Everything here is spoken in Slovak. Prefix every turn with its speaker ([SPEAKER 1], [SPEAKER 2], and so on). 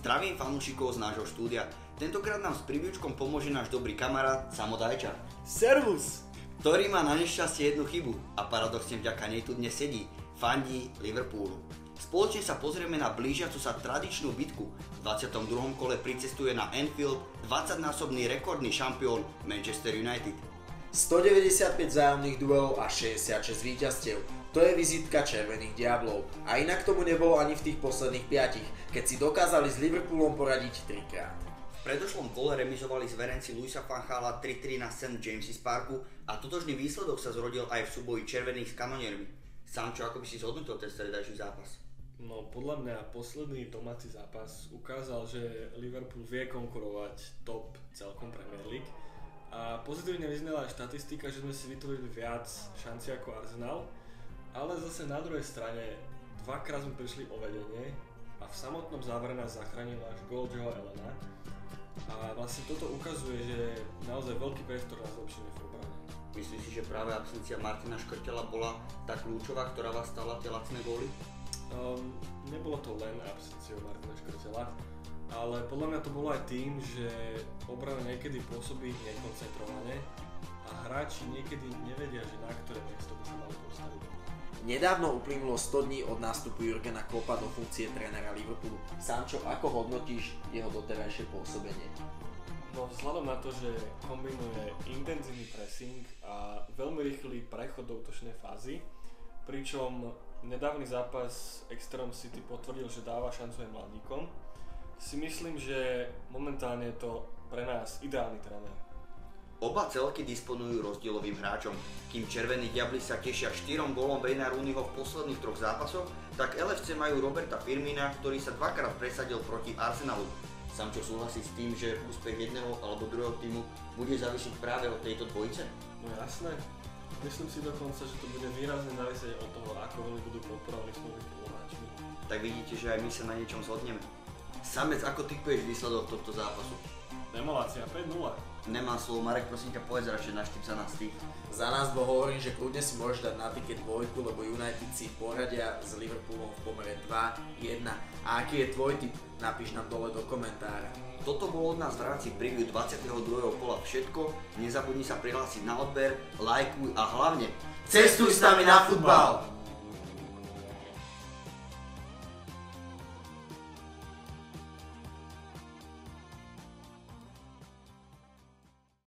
[SPEAKER 1] Zdravím fanúšikov z nášho štúdia. Tentokrát nám s preview-čkom pomôže náš dobrý kamarát Samo Dajča.
[SPEAKER 2] Servus!
[SPEAKER 1] Ktorý má na nešťastie jednu chybu a paradoxne vďaka nej tu dnes sedí. Fandí Liverpoolu. Spoločne sa pozrieme na blížiacu sa tradičnú bitku. V 22. kole pricestuje na Anfield 20-násobný rekordný šampión Manchester United.
[SPEAKER 2] 195 vzájomných duelov a 66 víťazstiev. To je vizitka Červených diablov. A inak tomu nebolo ani v tých posledných 5, keď si dokázali s Liverpoolom poradiť 3-krát.
[SPEAKER 1] V predošlom kole remizovali zverenci Luisa van Gaala 3-3 na St. James's Parku a totožný výsledok sa zrodil aj v súboji červených s kanoniermi. Samčo, ako by si zhodnotil ten stredajší zápas?
[SPEAKER 3] No podľa mňa posledný domáci zápas ukázal, že Liverpool vie konkurovať top celkom Premier League. A pozitívne vyznela aj štatistika, že sme si vytvorili viac šancí ako Arsenal, ale zase na druhej strane dvakrát sme prišli o vedenie a v samotnom závere nás zachránil až gól Joea Allena. A vlastne toto ukazuje, že je naozaj veľký priestor na zlepšenie v obrane.
[SPEAKER 1] Myslíš si, že práve absencia Martina Škrtela bola tá kľúčová, ktorá vás stala tie lacné góly?
[SPEAKER 3] Nebolo to len absenciou Martina Škrtela, ale podľa mňa to bolo aj tým, že obrana niekedy pôsobí nekoncentrovane a hráči niekedy nevedia, že na ktoré miesto by sa mali postaviť.
[SPEAKER 2] Nedávno uplynulo 100 dní od nástupu Jurgena Kloppa do funkcie trénera Liverpoolu. Samčo, ako hodnotíš jeho doterajšie pôsobenie?
[SPEAKER 3] No vzhľadom na to, že kombinuje intenzívny pressing a veľmi rýchly prechod do útočnej fázy, pričom nedávny zápas Extreme City potvrdil, že dáva šancu aj mladíkom, si myslím, že momentálne je to pre nás ideálny tréner.
[SPEAKER 1] Oba celky disponujú rozdielovým hráčom. Kým Červení diabli sa tešia 4 gólom Wayna Rooneyho v posledných 3 zápasoch, tak LFC majú Roberta Firmina, ktorý sa dvakrát presadil proti Arsenalu. Samčo, súhlasí s tým, že úspech jedného alebo druhého týmu bude závisiť práve od tejto dvojice?
[SPEAKER 3] No jasné. Myslím si dokonca, že to bude výrazne závisieť od toho, ako veľmi budú podporovali svojich spoluhráčmi.
[SPEAKER 1] Tak vidíte, že aj my sa na niečom zhodneme. Samec, ako typuješ výsledok tohto zápasu?
[SPEAKER 3] Demolácia 5-0.
[SPEAKER 1] Nemám slovo, Marek, prosím ťa, povedz radšej náš tip za nás ty.
[SPEAKER 2] Za nás dvoch hovorím, že kľudne si môžeš dať na tiket dvojku, lebo United si poradia s Liverpoolom v pomere 2-1. A aký je tvoj tip? Napíš nám dole do komentára.
[SPEAKER 1] Toto bolo od nás v rámci preview 22. kola všetko. Nezabudni sa prihlásiť na odber, lajkuj a hlavne cestuj s nami na futbal!